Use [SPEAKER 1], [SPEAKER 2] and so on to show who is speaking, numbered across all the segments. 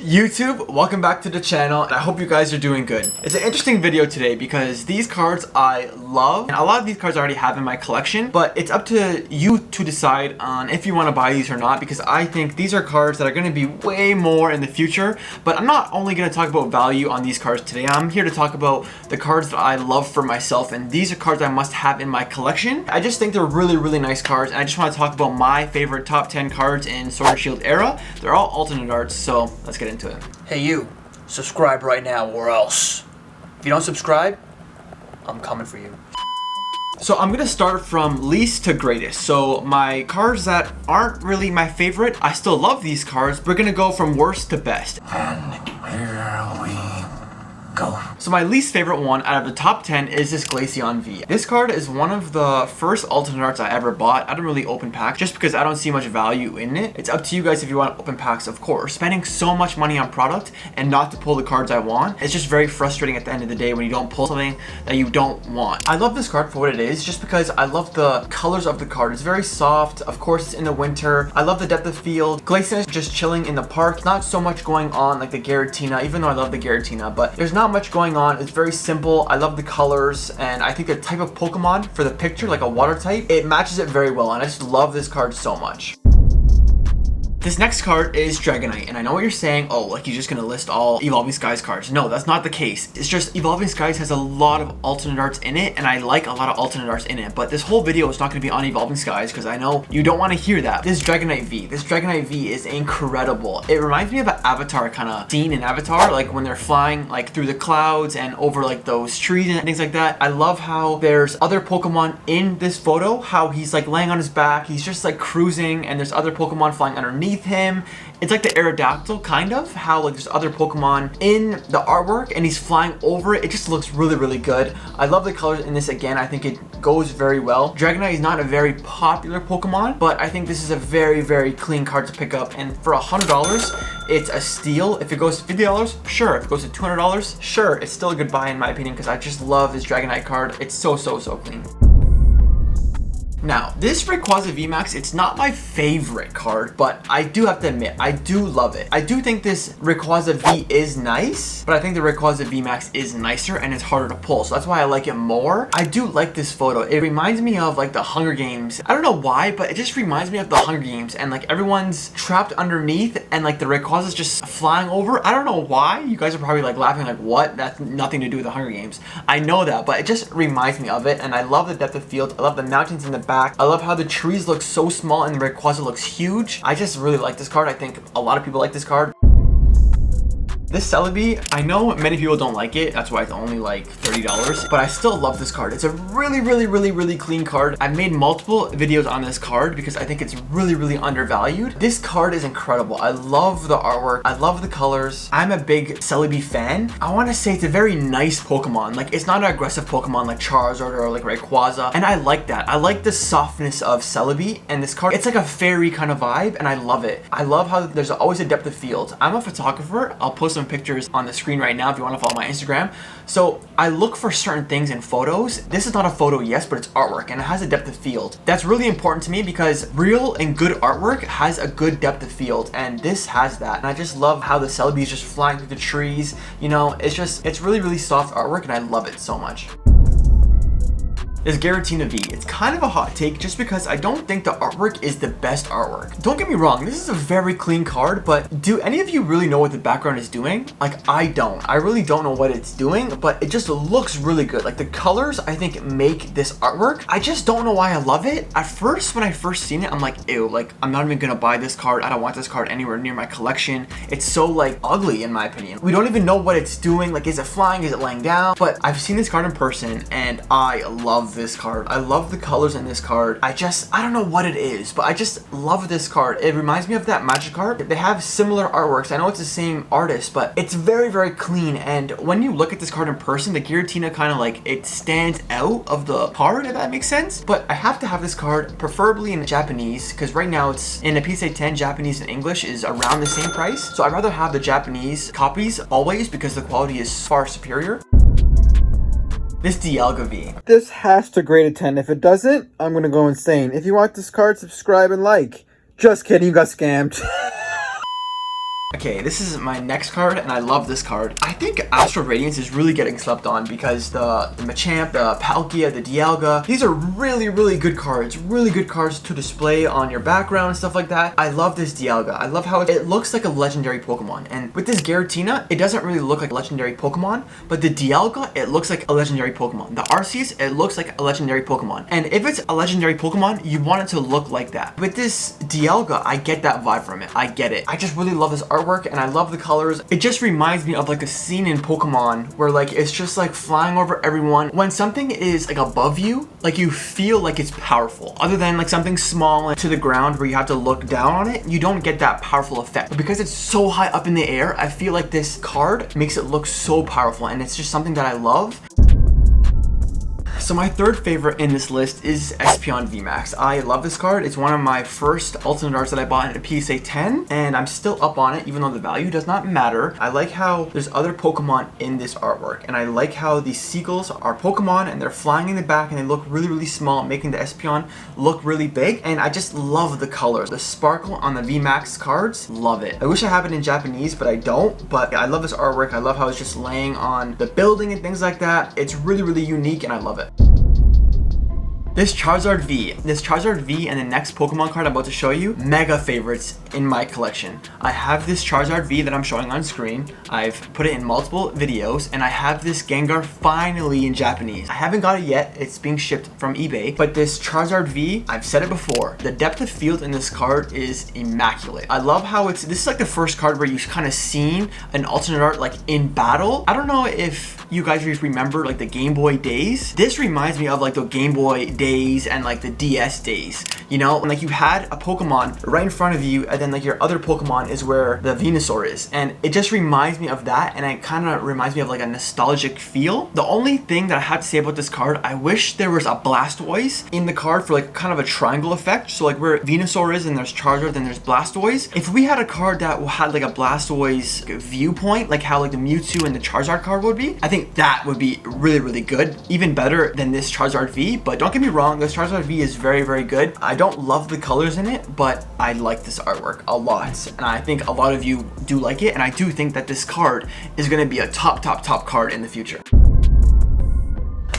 [SPEAKER 1] YouTube, welcome back to the channel, and I hope you guys are doing good. It's an interesting video today because these cards I love, and a lot of these cards I already have in my collection, but it's up to you to decide on if you want to buy these or not, because I think these are cards that are going to be way more in the future. But I'm not only going to talk about value on these cards today, I'm here to talk about the cards that I love for myself, and these are cards I must have in my collection. I just think they're really nice cards, and I just want to talk about my favorite top 10 cards in Sword and Shield era. They're all alternate arts, so let's get into it.
[SPEAKER 2] Hey you, subscribe right now or else. If you don't subscribe, I'm coming for you.
[SPEAKER 1] So I'm gonna start from least to greatest. So my cards that aren't really my favorite, I still love these cards. We're gonna go from worst to best.
[SPEAKER 3] And here we go.
[SPEAKER 1] So my least favorite one out of the top 10 is this Glaceon V. This card is one of the first alternate arts I ever bought. I don't really open packs just because I don't see much value in it. It's up to you guys if you want to open packs, of course. Spending so much money on product and not to pull the cards I want, it's just very frustrating at the end of the day when you don't pull something that you don't want. I love this card for what it is just because I love the colors of the card. It's very soft. Of course, it's in the winter. I love the depth of field. Glaceon is just chilling in the park. Not so much going on like the Giratina, even though I love the Giratina, but there's not much going on. It's very simple. I love the colors, and I think the type of Pokemon for the picture, like a water type, it matches it very well, and I just love this card so much. This next card is Dragonite, and I know what you're saying, oh, like you're just gonna list all Evolving Skies cards. No, that's not the case. It's just Evolving Skies has a lot of alternate arts in it, and I like a lot of alternate arts in it, but this whole video is not gonna be on Evolving Skies because I know you don't want to hear that. This Dragonite V. This Dragonite V is incredible. It reminds me of an Avatar kind of scene in Avatar, like when they're flying like through the clouds and over like those trees and things like that. I love how there's other Pokemon in this photo, how he's like laying on his back, he's just like cruising, and there's other Pokemon flying underneath him. It's like the Aerodactyl, kind of, how like there's other Pokemon in the artwork and he's flying over it. It just looks really good. I love the colors in this again. I think it goes very well. Dragonite is not a very popular Pokemon, but I think this is a very clean card to pick up, and for $100 it's a steal. If it goes to $50, sure. If it goes to $200, sure. It's still a good buy in my opinion because I just love this Dragonite card. It's so clean. Now, this Rayquaza V Max, it's not my favorite card, but I do have to admit, I do love it. I do think this Rayquaza V is nice, but I think the Rayquaza V Max is nicer and it's harder to pull, so that's why I like it more. I do like this photo. It reminds me of like the Hunger Games. I don't know why, but it just reminds me of the Hunger Games, and like everyone's trapped underneath and like the Rayquaza's just flying over. I don't know why. You guys are probably like laughing like, what? That's nothing to do with the Hunger Games. I know that, but it just reminds me of it, and I love the depth of field. I love the mountains in the back. I love how the trees look so small and the Rayquaza looks huge. I just really like this card. I think a lot of people like this card. This Celebi, I know many people don't like it, that's why it's only like $30, but I still love this card. It's a really clean card. I've made multiple videos on this card because I think it's really undervalued. This card is incredible. I love the artwork. I love the colors. I'm a big Celebi fan. I want to say it's a very nice Pokemon. Like, it's not an aggressive Pokemon like Charizard or like Rayquaza, and I like that. I like the softness of Celebi, and this card, it's like a fairy kind of vibe, and I love it. I love how there's always a depth of field. I'm a photographer. I'll post some pictures on the screen right now if you want to follow my Instagram. So I look for certain things in photos. This is not a photo, yes, but it's artwork and it has a depth of field. That's really important to me because real and good artwork has a good depth of field, and this has that. And I just love how the Celebi is just flying through the trees. You know, it's really soft artwork, and I love it so much. Is Giratina V. It's kind of a hot take just because I don't think the artwork is the best artwork. Don't get me wrong, this is a very clean card, but do any of you really know what the background is doing? Like, I don't. I really don't know what it's doing, but it just looks really good. Like, the colors, I think, make this artwork. I just don't know why I love it. At first, when I first seen it, I'm like, ew, like, I'm not even gonna buy this card. I don't want this card anywhere near my collection. It's so, like, ugly in my opinion. We don't even know what it's doing. Like, is it flying? Is it laying down? But I've seen this card in person, and I love this card. I love the colors in this card. I don't know what it is, but I just love this card. It reminds me of that Magikarp. They have similar artworks. I know it's the same artist, but it's very clean, and when you look at this card in person, the Giratina kind of like, it stands out of the card, if that makes sense. But I have to have this card preferably in Japanese, because right now it's in a PSA 10. Japanese and English is around the same price, so I'd rather have the Japanese copies always because the quality is far superior. This Dialga V.
[SPEAKER 4] This has to grade a 10. If it doesn't, I'm gonna go insane. If you want this card, subscribe and like. Just kidding, you got scammed.
[SPEAKER 1] Okay, this is my next card, and I love this card. I think Astral Radiance is really getting slept on because the Machamp, the Palkia, the Dialga, these are really, really good cards. Really good cards to display on your background and stuff like that. I love this Dialga. I love how it looks like a legendary Pokemon. And with this Giratina, it doesn't really look like a legendary Pokemon, but the Dialga, it looks like a legendary Pokemon. The Arceus, it looks like a legendary Pokemon. And if it's a legendary Pokemon, you want it to look like that. With this Dialga, I get that vibe from it. I get it. I just really love this artwork, and I love the colors. It just reminds me of like a scene in Pokemon where like it's just like flying over everyone. When something is like above you, like you feel like it's powerful. Other than like something small and to the ground where you have to look down on it, you don't get that powerful effect. But because it's so high up in the air, I feel like this card makes it look so powerful, and it's just something that I love. So my third favorite in this list is Espeon VMAX. I love this card. It's one of my first alternate arts that I bought in a PSA 10, and I'm still up on it even though the value does not matter. I like how there's other Pokemon in this artwork, and I like how these seagulls are Pokemon and they're flying in the back and they look really, really small, making the Espeon look really big, and I just love the colors. The sparkle on the VMAX cards, love it. I wish I have it in Japanese, but I don't, but I love this artwork. I love how it's just laying on the building and things like that. It's really, really unique, and I love it. This Charizard V and the next Pokemon card I'm about to show you, mega favorites in my collection. I have this Charizard V that I'm showing on screen. I've put it in multiple videos, and I have this Gengar finally in Japanese. I haven't got it yet. It's being shipped from eBay, but this Charizard V, I've said it before, the depth of field in this card is immaculate. I love how this is like the first card where you've kind of seen an alternate art like in battle. I don't know if you guys remember like the Game Boy days. This reminds me of like the Game Boy days and like the DS days, you know, and like you had a Pokemon right in front of you, and then like your other Pokemon is where the Venusaur is, and it just reminds me of that, and it kind of reminds me of like a nostalgic feel. The only thing that I have to say about this card, I wish there was a Blastoise in the card for like kind of a triangle effect, so like where Venusaur is and there's Charizard, then there's Blastoise. If we had a card that had like a Blastoise viewpoint, like how like the Mewtwo and the Charizard card would be, I think that would be really, really good, even better than this Charizard V. But don't get me wrong, this Charizard V is very, very good. I don't love the colors in it, but I like this artwork a lot, and I think a lot of you do like it, and I do think that this card is going to be a top card in the future.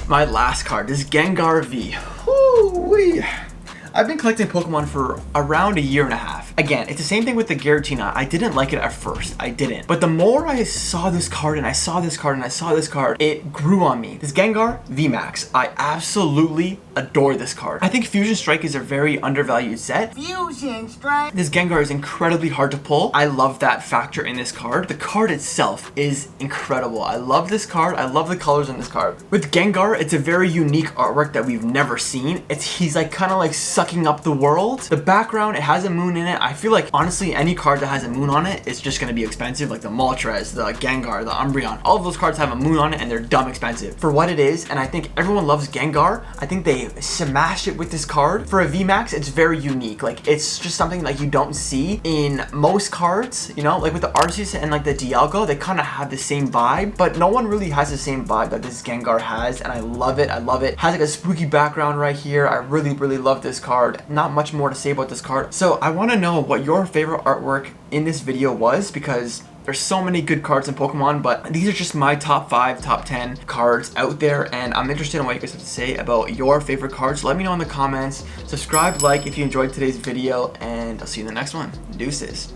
[SPEAKER 1] My last card is Gengar V. Woo-wee. I've been collecting Pokemon for around a year and a half. Again, it's the same thing with the Giratina. I didn't like it at first. I didn't. But the more I saw this card and I saw this card and I saw this card, it grew on me. This Gengar VMAX. I absolutely adore this card. I think Fusion Strike is a very undervalued set.
[SPEAKER 5] Fusion Strike.
[SPEAKER 1] This Gengar is incredibly hard to pull. I love that factor in this card. The card itself is incredible. I love this card. I love the colors in this card. With Gengar, it's a very unique artwork that we've never seen. He's like kind of like sucking up the world. The background, it has a moon in it. I feel like honestly any card that has a moon on it is just going to be expensive, like the Moltres, the Gengar, the Umbreon. All of those cards have a moon on it and they're dumb expensive for what it is, and I think everyone loves Gengar. I think they smashed it with this card. For a VMAX, it's very unique. Like it's just something like you don't see in most cards, you know, like with the Arceus and like the Dialga, they kind of have the same vibe, but no one really has the same vibe that this Gengar has, and I love it. I love it. Has like a spooky background right here. I really, really love this card. Not much more to say about this card. So I want to know what your favorite artwork in this video was, because there's so many good cards in Pokemon, but these are just my top 5, top 10 cards out there, and I'm interested in what you guys have to say about your favorite cards. Let me know in the comments. Subscribe, like if you enjoyed today's video, and I'll see you in the next one. Deuces.